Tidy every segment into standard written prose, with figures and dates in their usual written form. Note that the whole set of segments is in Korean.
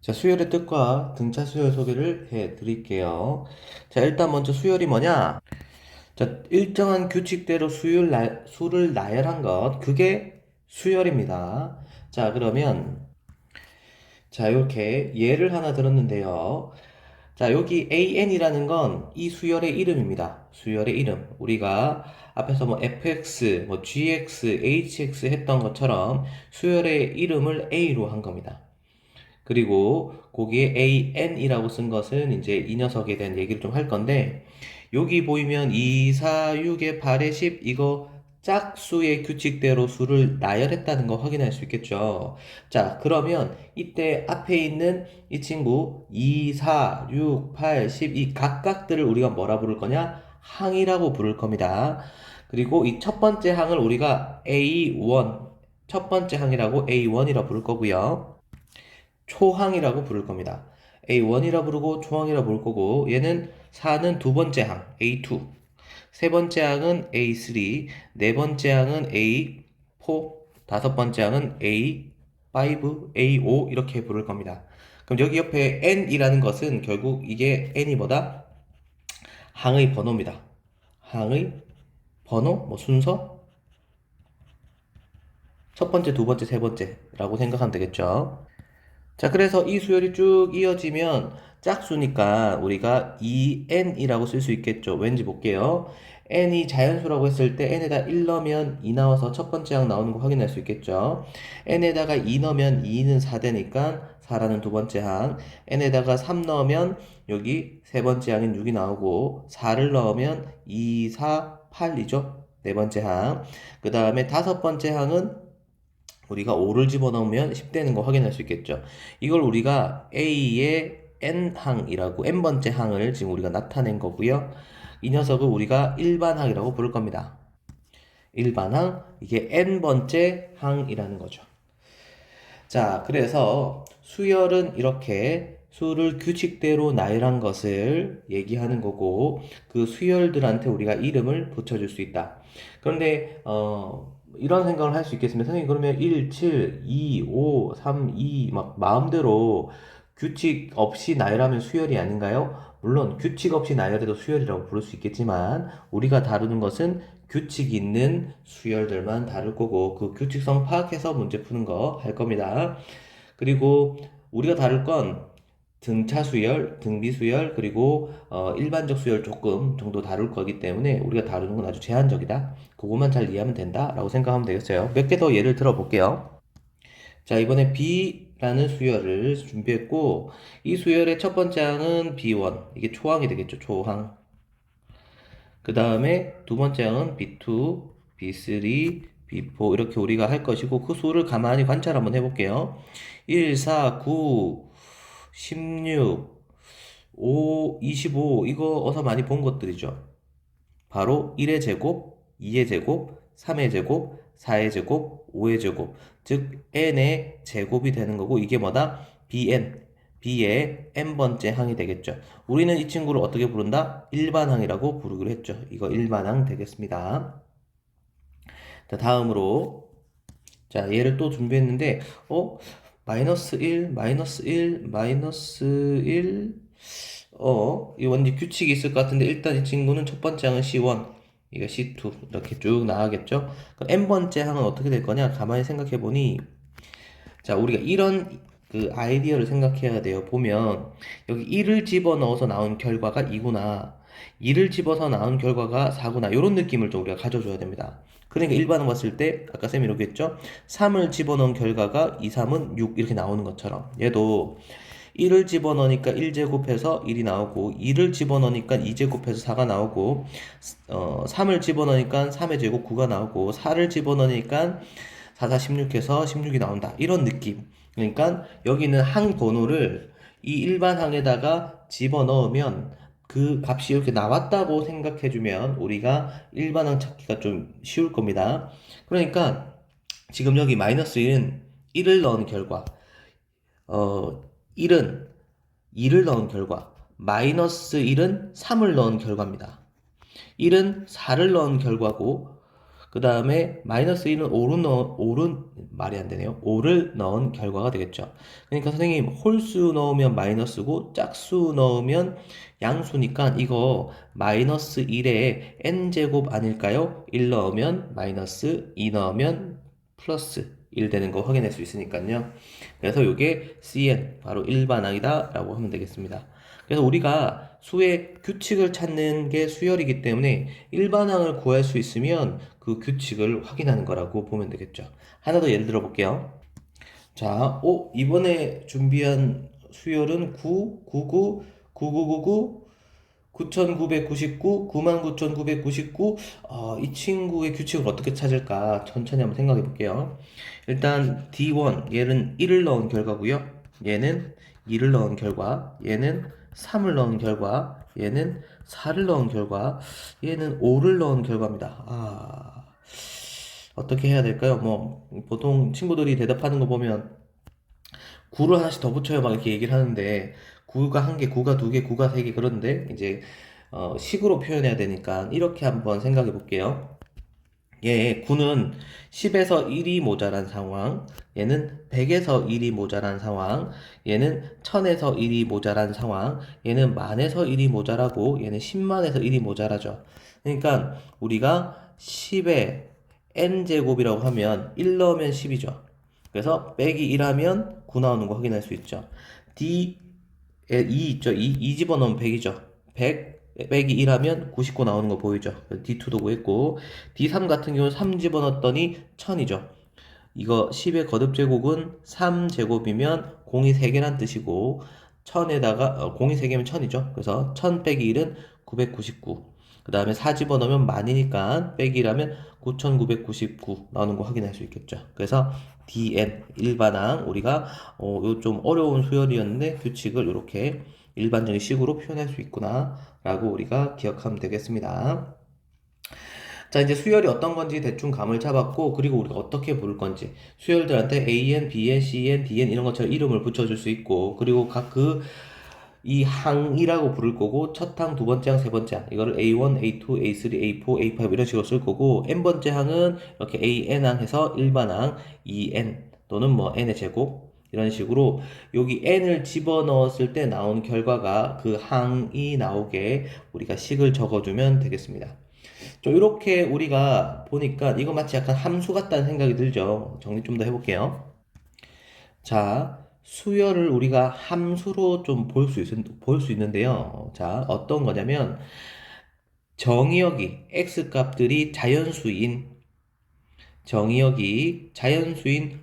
자, 수열의 뜻과 등차 수열 소개를 해 드릴게요. 자, 일단 먼저 수열이 뭐냐? 자, 일정한 규칙대로 수를 나열한 것, 그게 수열입니다. 자, 그러면, 자, 이렇게 예를 하나 들었는데요. 자, 여기 AN이라는 건 이 수열의 이름입니다. 수열의 이름. 우리가 앞에서 뭐 FX, 뭐 GX, HX 했던 것처럼 수열의 이름을 A로 한 겁니다. 그리고 거기에 AN이라고 쓴 것은 이제 이 녀석에 대한 얘기를 좀 할 건데, 여기 보이면 2, 4, 6에 8에 10 이거 짝수의 규칙대로 수를 나열했다는 거 확인할 수 있겠죠. 자, 그러면 이때 앞에 있는 이 친구 2, 4, 6, 8, 10 이 각각들을 우리가 뭐라 부를 거냐? 항이라고 부를 겁니다. 그리고 이 첫 번째 항을 우리가 A1, 첫 번째 항이라고 A1이라 부를 거고요. 초항이라고 부를 겁니다. A1이라 부르고 초항이라 부를 거고, 얘는 4는 두 번째 항 A2, 세 번째 항은 A3, 네 번째 항은 A4, 다섯 번째 항은 A5, A5 이렇게 부를 겁니다. 그럼 여기 옆에 N이라는 것은 결국 이게 N이 뭐다? 항의 번호입니다. 항의 번호, 뭐 순서, 첫 번째, 두 번째, 세 번째라고 생각하면 되겠죠. 자, 그래서 이 수열이 쭉 이어지면 짝수니까 우리가 2n이라고 쓸 수 있겠죠. 왠지 볼게요. n이 자연수라고 했을 때 n에다 1 넣으면 2 나와서 첫 번째 항 나오는 거 확인할 수 있겠죠. n에다가 2 넣으면 2는 4 되니까 4라는 두 번째 항, n에다가 3 넣으면 여기 세 번째 항인 6이 나오고, 4를 넣으면 2, 4, 8이죠. 네 번째 항. 그 다음에 다섯 번째 항은 우리가 5를 집어넣으면 10 되는 거 확인할 수 있겠죠. 이걸 우리가 A의 n항이라고, n번째 항을 지금 우리가 나타낸 거고요. 이 녀석을 우리가 일반항이라고 부를 겁니다. 일반항, 이게 n번째 항이라는 거죠. 자, 그래서 수열은 이렇게 수를 규칙대로 나열한 것을 얘기하는 거고, 그 수열들한테 우리가 이름을 붙여줄 수 있다. 그런데 이런 생각을 할 수 있겠습니다. 선생님, 그러면 1, 7, 2, 5, 3, 2 막 마음대로 규칙 없이 나열하면 수열이 아닌가요? 물론 규칙 없이 나열해도 수열이라고 부를 수 있겠지만, 우리가 다루는 것은 규칙이 있는 수열들만 다룰 거고, 그 규칙성 파악해서 문제 푸는 거 할 겁니다. 그리고 우리가 다룰 건 등차 수열, 등비 수열, 그리고 일반적 수열 조금 정도 다룰 거기 때문에 우리가 다루는 건 아주 제한적이다. 그것만 잘 이해하면 된다라고 생각하면 되겠어요. 몇 개 더 예를 들어 볼게요. 자, 이번에 B라는 수열을 준비했고, 이 수열의 첫 번째 항은 B1, 이게 초항이 되겠죠. 초항. 그 다음에 두 번째 항은 B2, B3, B4 이렇게 우리가 할 것이고, 그 수를 가만히 관찰 한번 해볼게요. 1, 4, 9, 16, 5, 25 이거 어서 많이 본 것들이죠. 바로 1의 제곱, 2의 제곱, 3의 제곱, 4의 제곱, 5의 제곱, 즉 n의 제곱이 되는 거고, 이게 뭐다? bn, b의 n번째 항이 되겠죠. 우리는 이 친구를 어떻게 부른다? 일반항이라고 부르기로 했죠. 이거 일반항 되겠습니다. 자, 다음으로 자, 얘를 또 준비했는데 마이너스 1, 마이너스 1, 마이너스 1 이 원지 규칙이 있을 것 같은데, 일단 이 친구는 첫 번째 항은 C1, 이거 C2 이렇게 쭉 나가겠죠. 그럼 n번째 항은 어떻게 될 거냐? 가만히 생각해 보니, 자, 우리가 이런 그 아이디어를 생각해야 돼요. 보면 여기 1을 집어넣어서 나온 결과가 2구나, 2를 집어서 나온 결과가 4구나, 이런 느낌을 좀 우리가 가져줘야 됩니다. 그러니까 일반을 봤을 때 아까 쌤이 이렇게 했죠. 3을 집어넣은 결과가 2, 3은 6 이렇게 나오는 것처럼, 얘도 1을 집어넣으니까 1제곱해서 1이 나오고, 2를 집어넣으니까 2제곱해서 4가 나오고, 3을 집어넣으니까 3의 제곱 9가 나오고, 4를 집어넣으니까 4, 4, 16해서 16이 나온다. 이런 느낌. 그러니까 여기는 항 번호를 이 일반 항에다가 집어넣으면 그 값이 이렇게 나왔다고 생각해주면 우리가 일반 항 찾기가 좀 쉬울 겁니다. 그러니까 지금 여기 마이너스 1은 1을 넣은 결과, 어, 1은 2를 넣은 결과, 마이너스 1은 3을 넣은 결과입니다. 1은 4를 넣은 결과고, 그 다음에 마이너스 1은 올은 말이 안 되네요. 올을 넣은 결과가 되겠죠. 그러니까 선생님 홀수 넣으면 마이너스고 짝수 넣으면 양수니까 이거 마이너스 1에 n제곱 아닐까요? 1 넣으면 마이너스 2 넣으면 플러스 1 되는 거 확인할 수 있으니까요. 그래서 이게 cn 바로 일반항이다 라고 하면 되겠습니다. 그래서 우리가 수의 규칙을 찾는 게 수열이기 때문에 일반항을 구할 수 있으면 그 규칙을 확인하는 거라고 보면 되겠죠. 하나 더 예를 들어 볼게요. 자, 이번에 준비한 수열은 9, 99, 9999, 9999, 99,999. 이 친구의 규칙을 어떻게 찾을까? 천천히 한번 생각해 볼게요. 일단 D1, 얘는 1을 넣은 결과고요. 얘는 2를 넣은 결과, 얘는 3을 넣은 결과, 얘는 4를 넣은 결과, 얘는 5를 넣은 결과입니다. 어떻게 해야 될까요? 뭐, 보통 친구들이 대답하는 거 보면 9를 하나씩 더 붙여요. 막 이렇게 얘기를 하는데, 9가 한 개, 9가 두 개, 9가 세 개, 그런데 이제, 식으로 표현해야 되니까, 이렇게 한번 생각해 볼게요. 얘 9는 10에서 1이 모자란 상황, 얘는 100에서 1이 모자란 상황, 얘는 1000에서 1이 모자란 상황, 얘는 만에서 1이 모자라고, 얘는 10만에서 1이 모자라죠. 그러니까 우리가 10에 n제곱이라고 하면 1 넣으면 10이죠. 그래서 빼기 1 하면 9 나오는 거 확인할 수 있죠. D에 2 있죠. 2 집어넣으면 100이죠. 100 빼기 1 하면 99 나오는 거 보이죠. D2도 구했고, D3 같은 경우는 3 집어넣었더니 1000이죠. 이거 10의 거듭제곱은 3제곱이면 공이 3개란 뜻이고, 1000에다가 공이 3개면 1000이죠. 그래서 1000 빼기 1은 999. 그 다음에 4 집어넣으면 만이니까 빼기 1하면 9999 나오는 거 확인할 수 있겠죠. 그래서 DN 일반항 우리가 요 좀 어려운 수열이었는데 규칙을 이렇게 일반적인 식으로 표현할 수 있구나 라고 우리가 기억하면 되겠습니다. 자, 이제 수열이 어떤 건지 대충 감을 잡았고, 그리고 우리가 어떻게 부를 건지. 수열들한테 AN, BN, CN, DN 이런 것처럼 이름을 붙여줄 수 있고, 그리고 이 항이라고 부를 거고, 첫 항, 두 번째 항, 세 번째 항. 이거를 A1, A2, A3, A4, A5 이런 식으로 쓸 거고, n번째 항은 이렇게 AN항 해서 일반항, EN 또는 뭐 n의 제곱. 이런 식으로 여기 n을 집어넣었을 때 나온 결과가 그 항이 나오게 우리가 식을 적어주면 되겠습니다. 좀 이렇게 우리가 보니까 이거 마치 약간 함수 같다는 생각이 들죠. 정리 좀 더 해볼게요. 자, 수열을 우리가 함수로 좀 볼 수 있는데요. 자, 어떤 거냐면 정의역이 x값들이 자연수인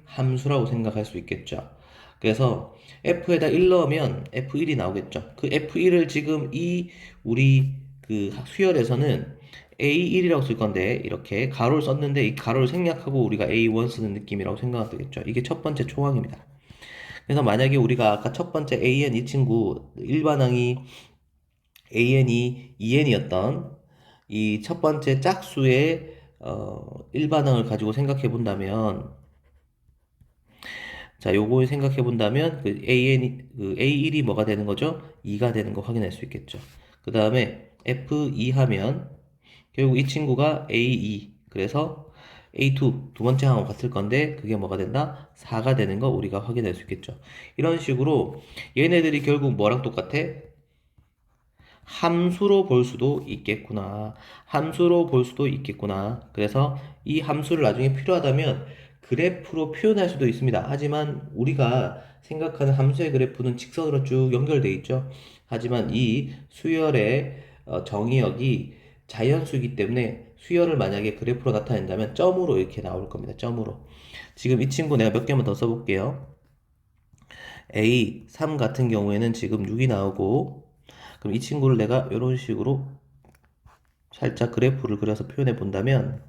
함수라고 생각할 수 있겠죠. 그래서 f에다 1 넣으면 f1이 나오겠죠. 그 f1을 지금 우리 그 수열에서는 A1이라고 쓸 건데 이렇게 가로를 썼는데 이 가로를 생략하고 우리가 A1 쓰는 느낌이라고 생각하면 되겠죠. 이게 첫 번째 초항입니다. 그래서 만약에 우리가 아까 첫 번째 AN 이 친구 일반항이 AN이 2N이었던 이 첫 번째 짝수의 일반항을 가지고 생각해 본다면 자, 요거 생각해 본다면 그 A1이 뭐가 되는 거죠? 2가 되는 거 확인할 수 있겠죠. 그 다음에 F2 하면 결국 이 친구가 A2 그래서 A2 두 번째 항하고 같을 건데 그게 뭐가 된다? 4가 되는 거 우리가 확인할 수 있겠죠. 이런 식으로 얘네들이 결국 뭐랑 똑같아? 함수로 볼 수도 있겠구나. 함수로 볼 수도 있겠구나. 그래서 이 함수를 나중에 필요하다면 그래프로 표현할 수도 있습니다. 하지만 우리가 생각하는 함수의 그래프는 직선으로 쭉 연결되어 있죠. 하지만 이 수열의 정의역이 자연수이기 때문에 수열을 만약에 그래프로 나타낸다면 점으로 이렇게 나올 겁니다. 점으로. 지금 이 친구 내가 몇 개만 더 써볼게요. A 3 같은 경우에는 지금 6이 나오고 그럼 이 친구를 내가 이런 식으로 살짝 그래프를 그려서 표현해 본다면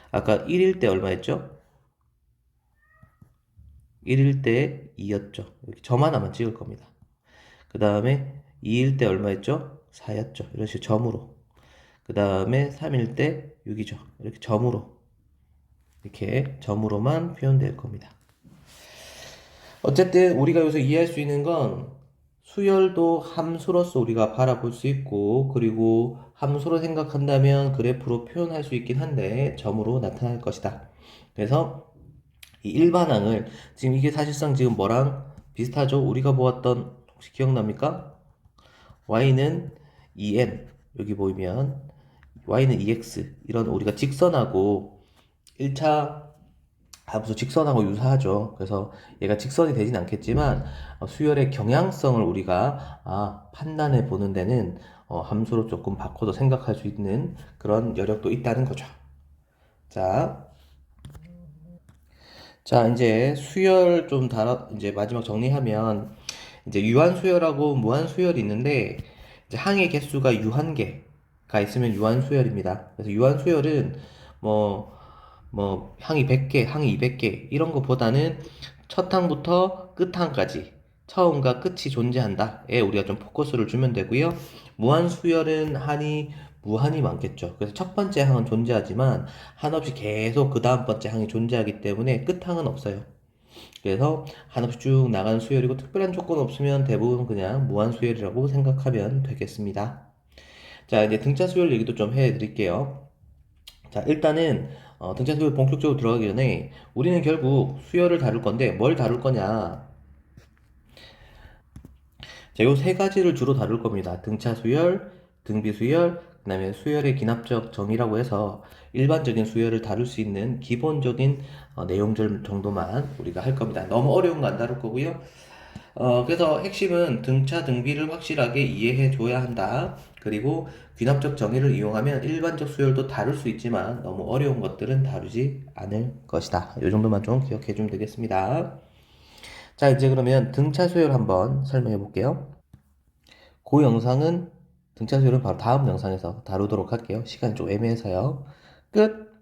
아까 1일 때 얼마였죠? 1일 때 2였죠. 이렇게 점 하나만 찍을 겁니다. 그 다음에 2일 때 얼마였죠? 4였죠. 이런 식으로 점으로. 그 다음에 3일 때 6이죠. 이렇게 점으로. 이렇게 점으로만 표현될 겁니다. 어쨌든 우리가 여기서 이해할 수 있는 건 수열도 함수로서 우리가 바라볼 수 있고, 그리고 함수로 생각한다면 그래프로 표현할 수 있긴 한데, 점으로 나타날 것이다. 그래서 이 일반항을, 지금 이게 사실상 지금 뭐랑 비슷하죠? 우리가 보았던, 혹시 기억납니까? y는 2n, 여기 보이면 y는 2x, 이런 우리가 직선하고 1차 함수 직선하고 유사하죠. 그래서 얘가 직선이 되진 않겠지만 수열의 경향성을 우리가 판단해 보는 데는 함수로 조금 바꿔도 생각할 수 있는 그런 여력도 있다는 거죠. 자, 이제 수열 좀 이제 마지막 정리하면 이제 유한수열하고 무한수열이 있는데 이제 항의 개수가 유한개가 있으면 유한수열입니다. 그래서 유한수열은 뭐 항이 100개, 항이 200개 이런 것보다는 첫 항부터 끝 항까지 처음과 끝이 존재한다에 우리가 좀 포커스를 주면 되고요. 무한수열은 항이 무한히 많겠죠. 그래서 첫 번째 항은 존재하지만 한없이 계속 그 다음 번째 항이 존재하기 때문에 끝항은 없어요. 그래서 한없이 쭉 나가는 수열이고 특별한 조건 없으면 대부분 그냥 무한 수열이라고 생각하면 되겠습니다. 자, 이제 등차 수열 얘기도 좀 해드릴게요. 자, 일단은 등차 수열 본격적으로 들어가기 전에 우리는 결국 수열을 다룰 건데 뭘 다룰 거냐? 자, 요 세 가지를 주로 다룰 겁니다. 등차 수열, 등비 수열, 그다음에 수열의 기납적 정의라고 해서 일반적인 수열을 다룰 수 있는 기본적인 내용들 정도만 우리가 할 겁니다. 너무 어려운 거 안 다룰 거고요. 그래서 핵심은 등차 등비를 확실하게 이해해 줘야 한다. 그리고 귀납적 정의를 이용하면 일반적 수열도 다룰 수 있지만 너무 어려운 것들은 다루지 않을 것이다. 이 정도만 좀 기억해 주면 되겠습니다. 자, 이제 그러면 등차 수열 한번 설명해 볼게요. 그 영상은 등차 수열은 바로 다음 영상에서 다루도록 할게요. 시간이 좀 애매해서요. 끝!